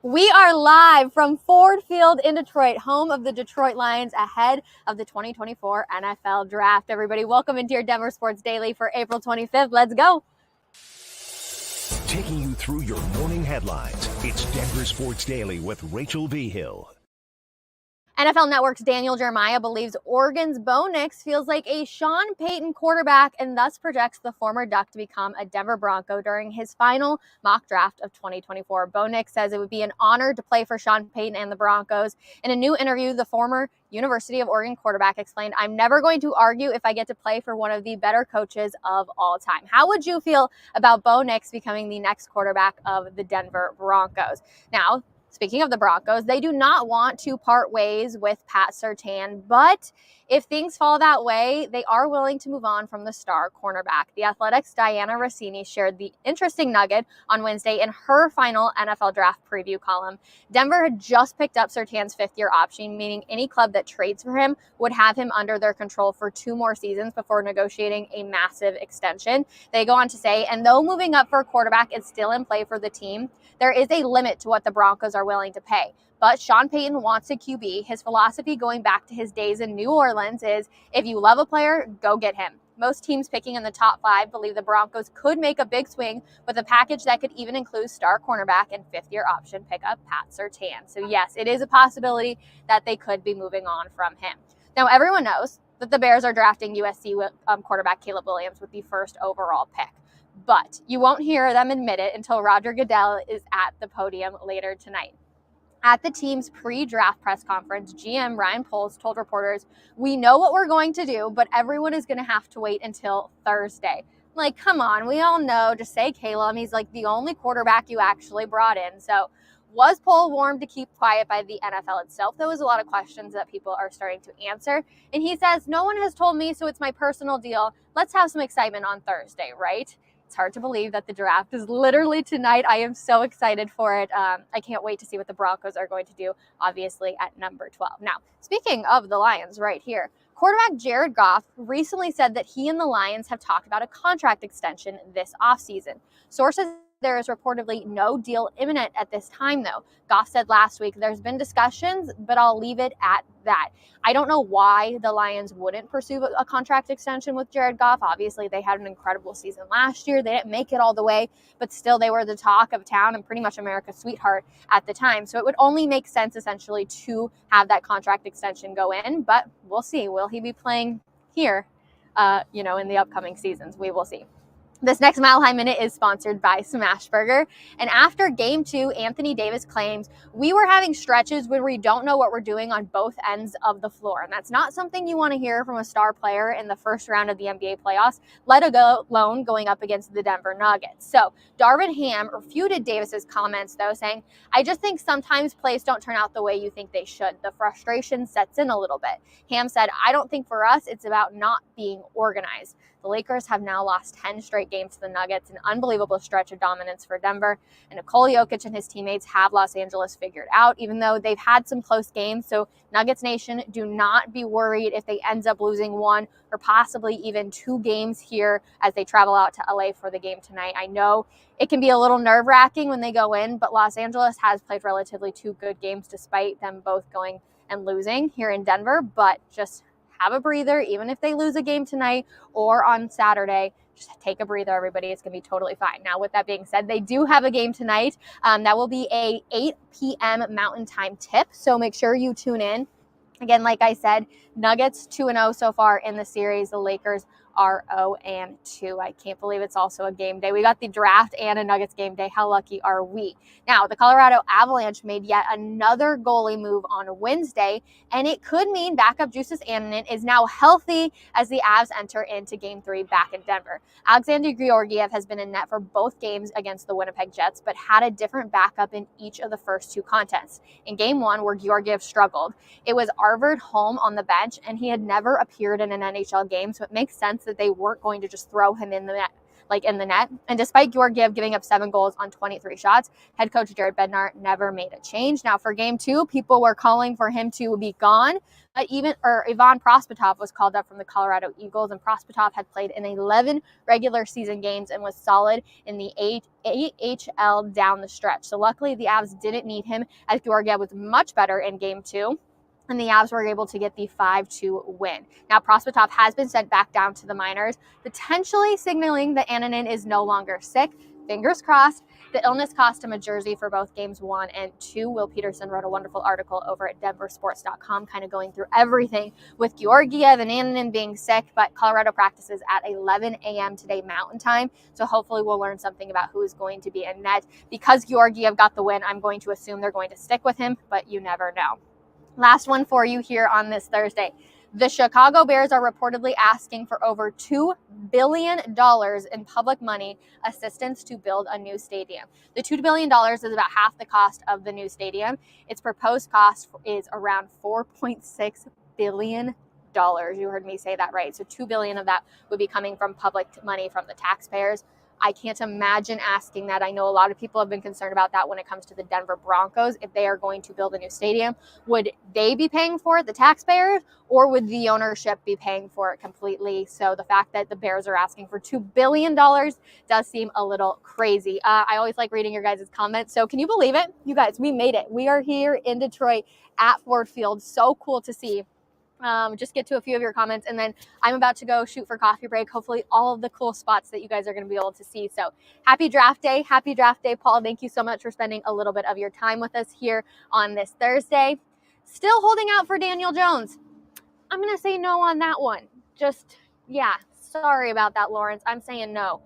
We are live from Ford Field in Detroit, home of the Detroit Lions ahead of the 2024 NFL Draft. Everybody, welcome into your Denver Sports Daily for April 25th. Let's go. Taking you through your morning headlines, it's Denver Sports Daily with Rachel Vigil. NFL Network's Daniel Jeremiah believes Oregon's Bo Nix feels like a Sean Payton quarterback and thus projects the former Duck to become a Denver Bronco during his final mock draft of 2024. Bo Nix says it would be an honor to play for Sean Payton and the Broncos. In a new interview, the former University of Oregon quarterback explained, "I'm never going to argue if I get to play for one of the better coaches of all time." How would you feel about Bo Nix becoming the next quarterback of the Denver Broncos? Now, speaking of the Broncos, they do not want to part ways with Pat Surtain, but if things fall that way, they are willing to move on from the star cornerback. The Athletic's Diana Rossini shared the interesting nugget on Wednesday in her final NFL draft preview column. Denver had just picked up Surtain's fifth-year option, meaning any club that trades for him would have him under their control for 2 more seasons before negotiating a massive extension. They go on to say, and though moving up for a quarterback is still in play for the team, there is a limit to what the Broncos are willing to pay. But Sean Payton wants a QB. His philosophy going back to his days in New Orleans is, if you love a player, go get him. Most teams picking in the top 5 believe the Broncos could make a big swing with a package that could even include star cornerback and fifth-year option pickup Pat Surtain. So yes, it is a possibility that they could be moving on from him. Now, everyone knows that the Bears are drafting USC quarterback Caleb Williams with the first overall pick. But you won't hear them admit it until Roger Goodell is at the podium later tonight. At the team's pre-draft press conference, GM Ryan Poles told reporters, "We know what we're going to do, but everyone is going to have to wait until Thursday." Like, come on, we all know, just say Caleb. He's like the only quarterback you actually brought in. So was Poles warned to keep quiet by the NFL itself? There was a lot of questions that people are starting to answer. And he says, "No one has told me, so it's my personal deal. Let's have some excitement on Thursday," right? It's hard to believe that the draft is literally tonight. I am so excited for it. I can't wait to see what the Broncos are going to do, obviously, at number 12. Now, speaking of the Lions right here, quarterback Jared Goff recently said that he and the Lions have talked about a contract extension this offseason. Sources there is reportedly no deal imminent at this time, though. Goff said last week, "There's been discussions, but I'll leave it at that." I don't know why the Lions wouldn't pursue a contract extension with Jared Goff. Obviously, they had an incredible season last year. They didn't make it all the way, but still they were the talk of town and pretty much America's sweetheart at the time. So it would only make sense, essentially, to have that contract extension go in, but we'll see. Will he be playing here, in the upcoming seasons? We will see. This next Mile High Minute is sponsored by Smashburger. And after Game 2, Anthony Davis claims, "We were having stretches where we don't know what we're doing on both ends of the floor." And that's not something you want to hear from a star player in the first round of the NBA playoffs, let alone going up against the Denver Nuggets. So Darvin Ham refuted Davis's comments, though, saying, "I just think sometimes plays don't turn out the way you think they should. The frustration sets in a little bit." Ham said, "I don't think for us it's about not being organized." The Lakers have now lost 10 straight games to the Nuggets, an unbelievable stretch of dominance for Denver. And Nikola Jokic and his teammates have Los Angeles figured out, even though they've had some close games. So Nuggets Nation, do not be worried if they end up losing 1 or possibly even 2 games here as they travel out to LA for the game tonight. I know it can be a little nerve-wracking when they go in, but Los Angeles has played relatively 2 good games despite them both going and losing here in Denver. But just have a breather, even if they lose a game tonight or on Saturday. Just take a breather, everybody. It's going to be totally fine. Now, with that being said, they do have a game tonight. That will be a 8 p.m. Mountain Time tip, so make sure you tune in. Again, like I said, Nuggets 2-0 so far in the series. The Lakers are 0-2. I can't believe it's also a game day. We got the draft and a Nuggets game day. How lucky are we? Now, the Colorado Avalanche made yet another goalie move on Wednesday, and it could mean backup Justus Annunen is now healthy as the Avs enter into Game 3 back in Denver. Alexander Georgiev has been in net for both games against the Winnipeg Jets, but had a different backup in each of the first 2 contests. In Game 1, where Georgiev struggled, it was Arvid Holm on the bench, and he had never appeared in an NHL game, so it makes sense that they weren't going to just throw him in the like in the net. And despite Georgiev giving up 7 goals on 23 shots, head coach Jared Bednar never made a change. Now for game 2, people were calling for him to be gone. But Ivan Prospatov was called up from the Colorado Eagles, and Prospatov had played in 11 regular season games and was solid in the AHL down the stretch. So luckily the Avs didn't need him, as Georgiev was much better in game 2. And the Avs were able to get the 5-2 win. Now, Prospatov has been sent back down to the minors, potentially signaling that Annunen is no longer sick. Fingers crossed. The illness cost him a jersey for both games 1 and 2. Will Peterson wrote a wonderful article over at denversports.com, kind of going through everything with Georgiev and Annunen being sick. But Colorado practices at 11 a.m. today Mountain Time. So hopefully we'll learn something about who is going to be in net. Because Georgiev got the win, I'm going to assume they're going to stick with him, but you never know. Last one for you here on this Thursday. The Chicago Bears are reportedly asking for over $2 billion in public money assistance to build a new stadium. The $2 billion is about half the cost of the new stadium. Its proposed cost is around $4.6 billion. You heard me say that right. So $2 billion of that would be coming from public money from the taxpayers. I can't imagine asking that. I know a lot of people have been concerned about that when it comes to the Denver Broncos. If they are going to build a new stadium, would they be paying for it, the taxpayers, or would the ownership be paying for it completely? So the fact that the Bears are asking for $2 billion does seem a little crazy. I always like reading your guys' comments. So can you believe it? You guys, we made it. We are here in Detroit at Ford Field. So cool to see. Just get to a few of your comments, and then I'm about to go shoot for coffee break. Hopefully all of the cool spots that you guys are going to be able to see. So happy draft day, Paul. Thank you so much for spending a little bit of your time with us here on this Thursday. Still holding out for Daniel Jones. I'm going to say no on that one. Sorry about that, Lawrence. I'm saying no.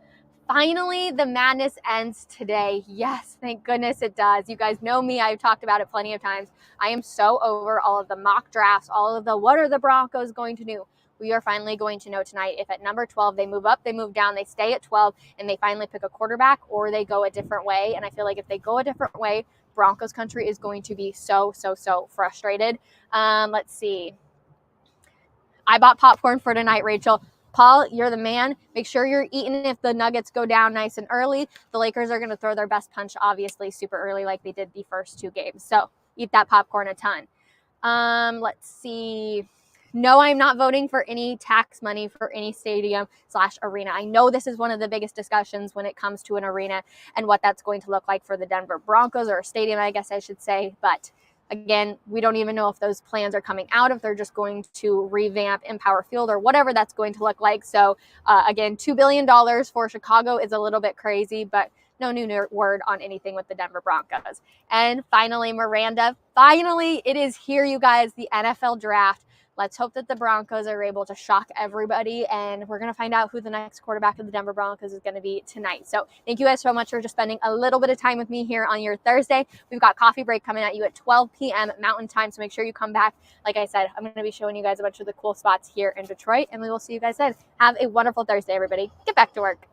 Finally, the madness ends today. Yes, thank goodness it does. You guys know me. I've talked about it plenty of times. I am so over all of the mock drafts, all of the what are the Broncos going to do? We are finally going to know tonight if at number 12 they move up, they move down, they stay at 12, and they finally pick a quarterback, or they go a different way. And I feel like if they go a different way, Broncos country is going to be so frustrated. Let's see. I bought popcorn for tonight, Rachel. Paul, you're the man. Make sure you're eating if the Nuggets go down nice and early. The Lakers are going to throw their best punch, obviously, super early like they did the first 2 games. So eat that popcorn a ton. Let's see. No, I'm not voting for any tax money for any stadium/arena. I know this is one of the biggest discussions when it comes to an arena and what that's going to look like for the Denver Broncos, or a stadium, I guess I should say. But again, we don't even know if those plans are coming out, if they're just going to revamp Empower Field or whatever that's going to look like. So again, $2 billion for Chicago is a little bit crazy, but no new word on anything with the Denver Broncos. And finally, Miranda, it is here, you guys, the NFL draft. Let's hope that the Broncos are able to shock everybody, and we're going to find out who the next quarterback of the Denver Broncos is going to be tonight. So thank you guys so much for just spending a little bit of time with me here on your Thursday. We've got coffee break coming at you at 12 p.m. Mountain Time, so make sure you come back. Like I said, I'm going to be showing you guys a bunch of the cool spots here in Detroit, and we will see you guys then. Have a wonderful Thursday, everybody. Get back to work.